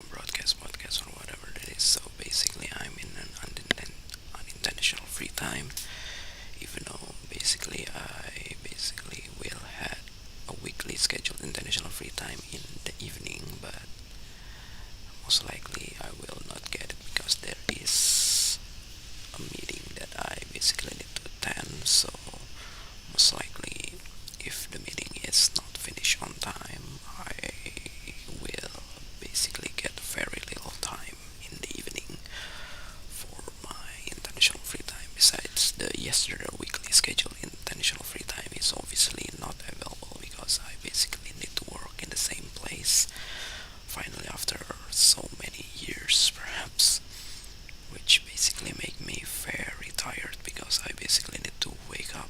broadcast, podcast, or whatever it is. So basically, I'm in an unintentional free time, even though basically I basically will have a weekly scheduled intentional free time in the evening, but most likely I will not get it because there is a meeting that I basically need to attend. So most likely, if the meeting is not finished on time, I will basically get very little time in the evening for my intentional free time. Besides, the yesterday weekly scheduled intentional free time is obviously not available because I basically need to work in the same place. Finally, after so many years, perhaps, which basically make me very tired because I basically need to wake up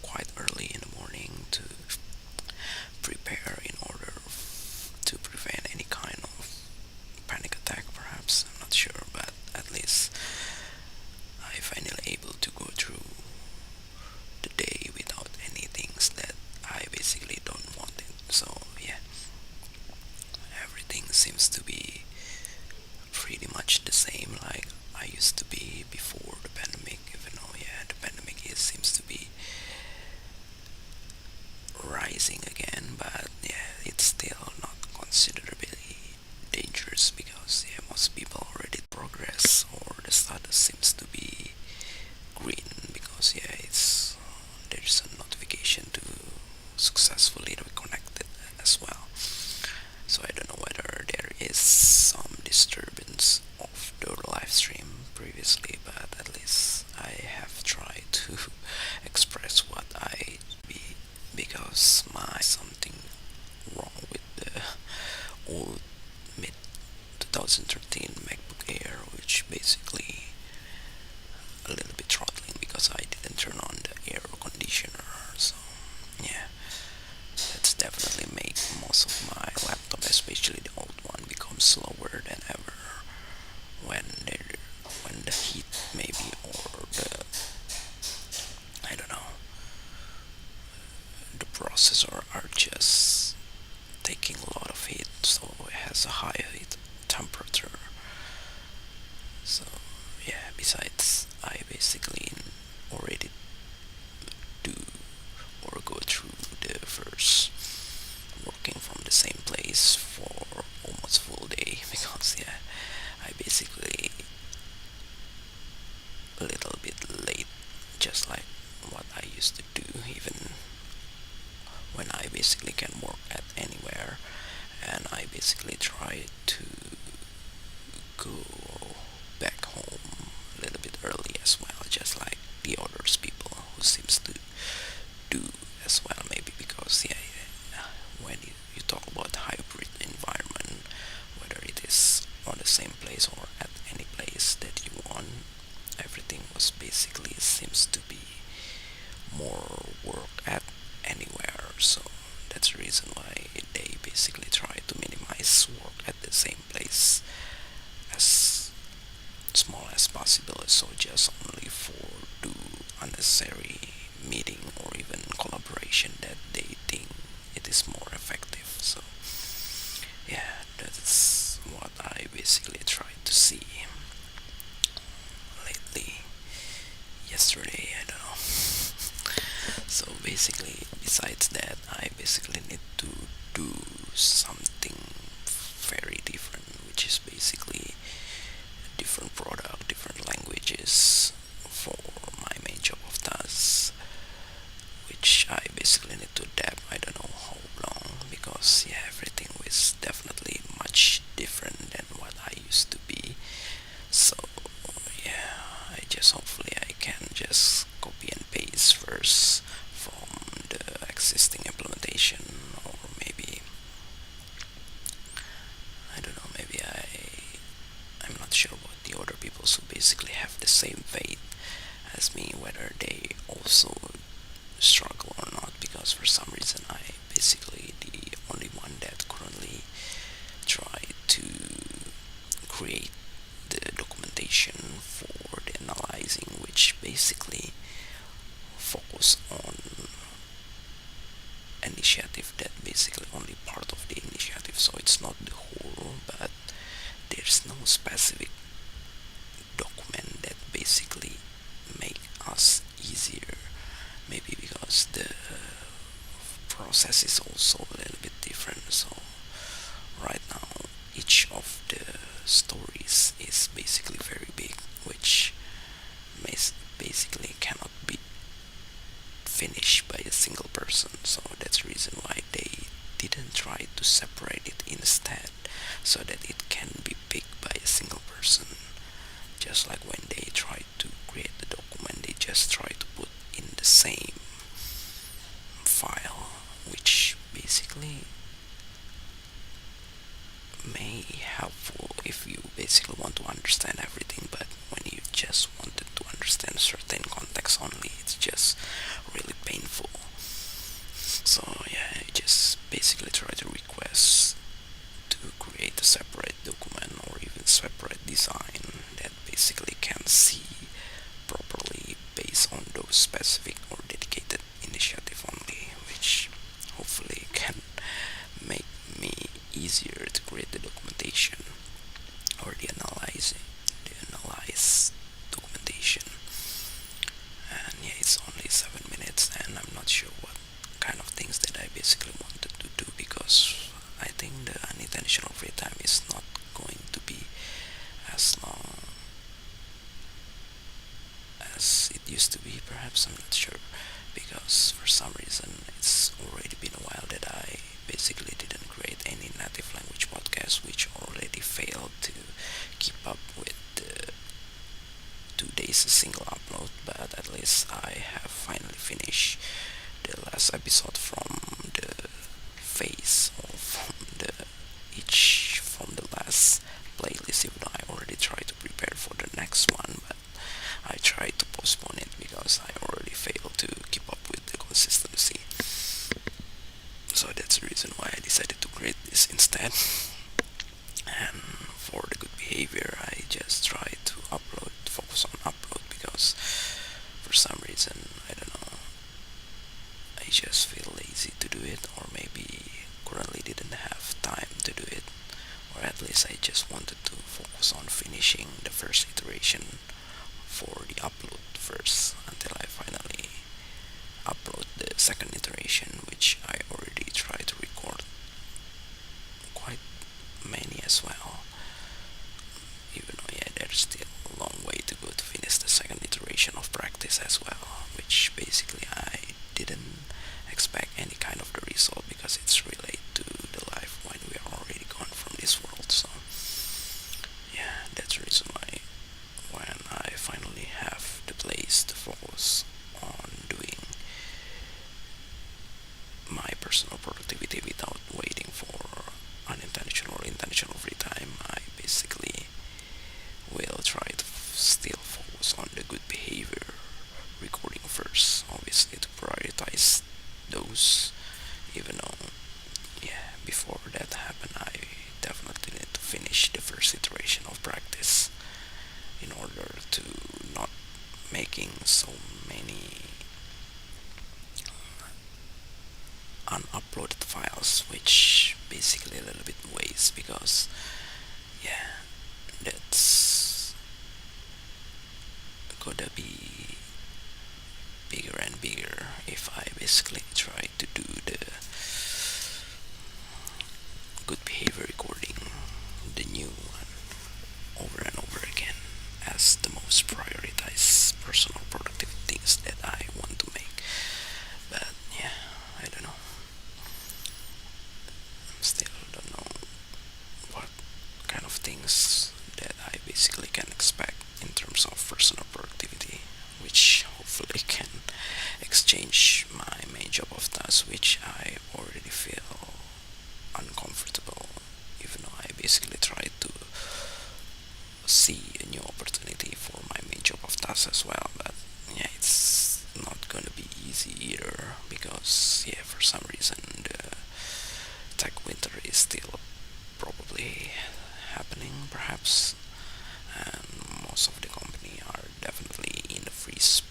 quite early in the morning to prepare in order to prevent any kind of panic attack, perhaps. I'm not sure, but at least I finally able to go through the day without any things that I basically don't want it. So yeah, everything seems to be pretty much the same like I used to be before the pandemic, even though yeah, the pandemic seems to be rising again, but yeah, it's still not considerably dangerous because yeah, most people already progress or the status seems to be green because yeah, it's there's a notification to successfully reconnected as well. So I don't know whether there is some disturbance of the live stream previously, but at least I have tried to express what I be because my something wrong with the old mid 2013 MacBook Air, which basically a little bit throttling because I didn't turn on the air conditioner. So yeah, that's definitely make most of my laptop, especially the old one, become slower than ever when there when the heat maybe or the I don't know the processor are just taking a lot of heat, so it has a high heat temperature. So yeah, besides I basically already do or go through the first working from the same place for almost full day because yeah, I basically a little bit late, just like what I used to do, even when I basically can work at anywhere, and I basically try to go back home a little bit early as well, just like the others people who seems to do as well. Maybe because yeah, when you talk about hybrid environment, whether it is on the same place or at any place that you want, everything was basically seems to be more work at anywhere. So that's the reason why they basically try to minimize work at the same place as small as possible. So just only for do unnecessary meeting or even collaboration that they think it is more effective. So yeah, that's what I basically tried to see lately. Yesterday, I don't know. So basically, besides that, I basically need to do something very different, which is basically different product, different languages for my main job of tasks, which I basically need to adapt. I don't know how long because yeah, everything was definitely much different than what I used to be. So yeah, I just hopefully I can just copy and paste first from the existing implementation, or maybe I don't know, maybe I'm not sure what the other people who basically have the same fate as me, whether they also struggle or not, because for some reason I basically the only one that currently try to create the documentation for the analyzing, which basically focus on initiative that basically only part of the initiative, so it's not the whole, but there's no specific document that basically make us easier. Maybe because the process is also a little bit different. So right now, each of the stories is basically very big, which basically cannot be finished by a single person. So that's the reason why they didn't try to separate it instead, so that it can be picked by a single person. Just like when they try to create the document, they just try to put in the same file, which basically may helpful if you basically want to understand everything, but when you just wanted to understand certain context only, it's just really painful. So yeah, I just basically try to request to create a separate document or even separate design that basically can see properly based on those specific or dedicated initiative only, which hopefully can make me easier to create the documentation or the analyze documentation. And yeah, it's only 7 minutes, and I'm not sure what kind of things that I basically wanted to do, because I think the unintentional free time is not going to be as long as it used to be. Perhaps, I'm not sure, because for some reason it's already been a while that I basically didn't create any native language podcast, which already failed to keep up with the 2 days a single upload. But at least I have finally finished the last episode from the phase of the each from the last playlist, even though I already tried to prepare for the next one, but I tried to postpone it because I already failed to keep up with the consistency. So that's the reason why I decided to create this instead. And for the good behavior, I just try to focus on upload, because for some reason, I don't know, I just feel lazy to do it, or maybe currently didn't have time to do it, or at least I just wanted to focus on finishing the first iteration for the upload first until I finally upload the second iteration, which I already tried to record quite many as well. Even though, yeah, there's still a long way to go to finish the second iteration of practice as well, which basically I didn't expect any kind of the result, because it's related to the life when we are already gone from this world. So yeah, that's the reason why when I finally have the place to focus on doing my personal productivity without waiting for unintentional or intentional free time, I basically will try to still focus on the good behavior recording first, obviously, to prioritize those, even though, yeah, before that happened, I definitely need to finish the first iteration of practice in order to not making so many unuploaded files, which basically a little bit waste, because yeah, that's gonna be bigger and bigger if I basically try to do the good behavior recording, the new one, over and over again, as the most prioritized personal productive things that I want to make. But yeah, I don't know. Still don't know what kind of things that I basically can expect in terms of personal productivity, which hopefully can exchange my main job of tasks, which I already feel uncomfortable, even though I basically try to see a new opportunity for my main job of tasks as well. But yeah, it's not gonna be easy either, because yeah, for some reason the tech winter is still probably happening, perhaps, and most of the company are definitely in the freeze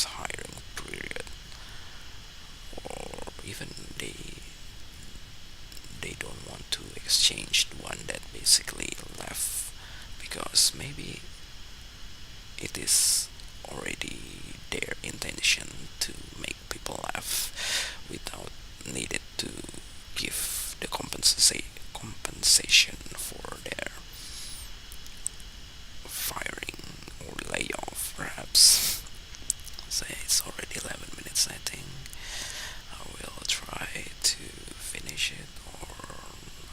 hiring period, or even they don't want to exchange the one that basically because maybe it is already their intention to make people laugh without needed to give the compensation for their firing or layoff, perhaps. So yeah, it's already 11 minutes, I think. I will try to finish it, or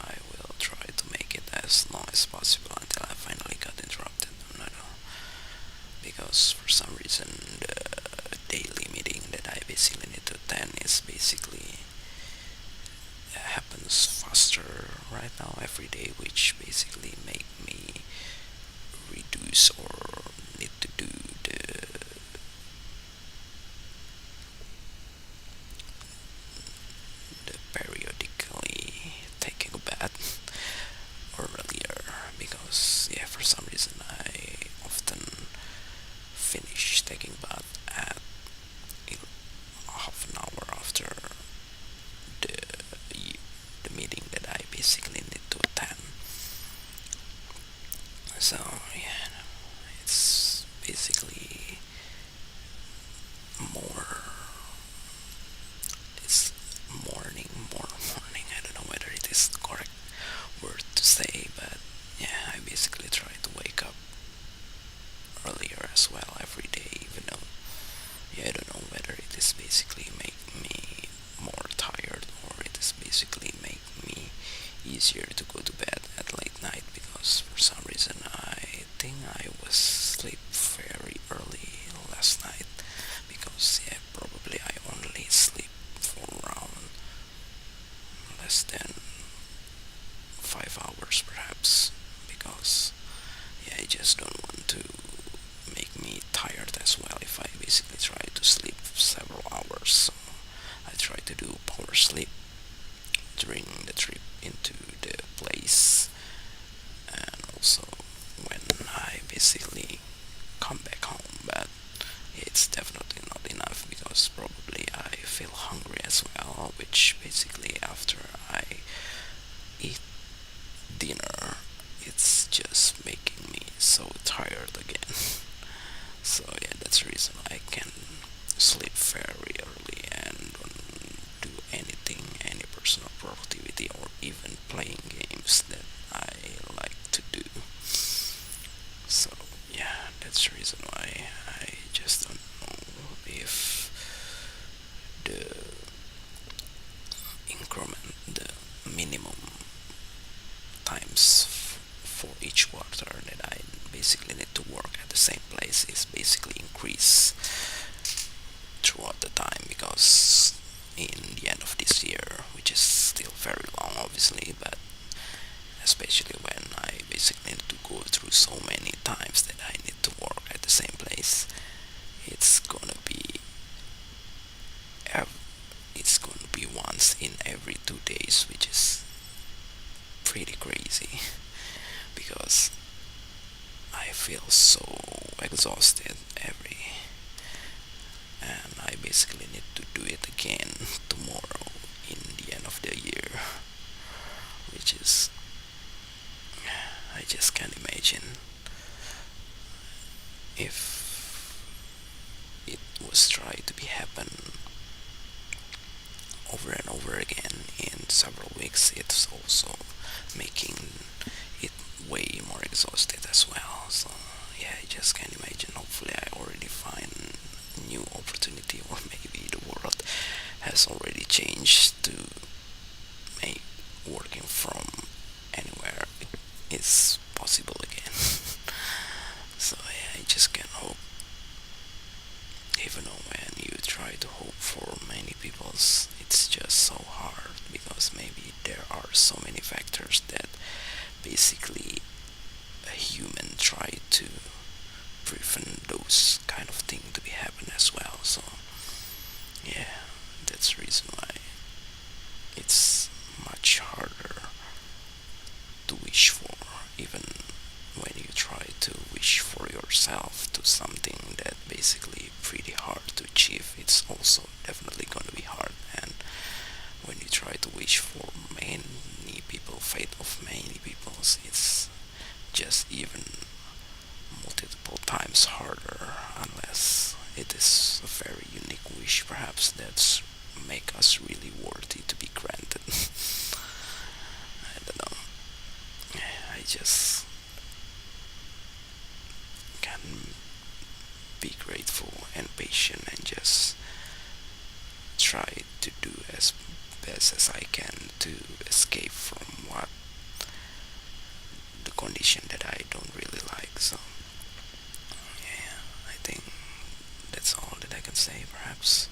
I will try to make it as long as possible until I finally got interrupted. I don't know, because for some reason the daily meeting that I basically need to attend is basically happens faster right now every day, which basically make me reduce or need to do the periodically taking a bath earlier, because yeah, for some reason I often finish taking bath at half an hour after the the meeting that I basically need to attend. So yeah, it's basically more. It's morning. I don't know whether it is the correct word to say, but yeah, I basically try to wake up earlier as well every day, even though yeah, I don't know whether it is basically make me more tired or it is basically make me easier to go to bed at late night, because for some reason I think I was sleep very early last night, because yeah, probably I only sleep for around less than 5 hours perhaps, because yeah, I just don't want to make me tired as well if I basically try to sleep several hours. So I try to do power sleep during the trip into the place, and also when I basically come back home, but it's definitely not enough, because probably I feel hungry as well, which basically after I eat dinner, it's just making me so tired again. So yeah, that's the reason I can sleep very early and don't do anything, any personal productivity or even playing games that I like to do. So yeah, that's the reason why I just don't know if the increment, the minimum times for each quarter that I basically need to work at the same place is basically increase throughout the time, because in the end of this year, which is still very long obviously, but especially when I basically need to go through so many times that I need to work at the same place, it's gonna be it's gonna be once in every 2 days, which is pretty crazy because I feel so exhausted and I basically need to do it again tomorrow in the end of the year, which is, I just can't imagine if it was tried to be happen over and over again in several weeks. It's also making it way more exhausted as well. So yeah, I just can't imagine. Hopefully I already find a new opportunity, or maybe the world has already changed to make working from anywhere is possible again. So yeah, I just can hope, even though when you try to hope for many people's, it's just so hard, because maybe there are so many factors that basically a human try to prevent those kind of thing to be happen as well. So yeah, that's the reason why it's much harder to wish for, even when you try to wish for yourself to something that basically pretty hard to achieve. It's also definitely gonna be hard. And when you try to wish for many people, fate of many people, it's just even multiple times harder unless it is a very unique wish, perhaps that's make us really worthy to be granted. I don't know. I just can be grateful and patient and just try to do as best as I can to escape from what the condition that I don't really like. So yeah, I think that's all that I can say perhaps.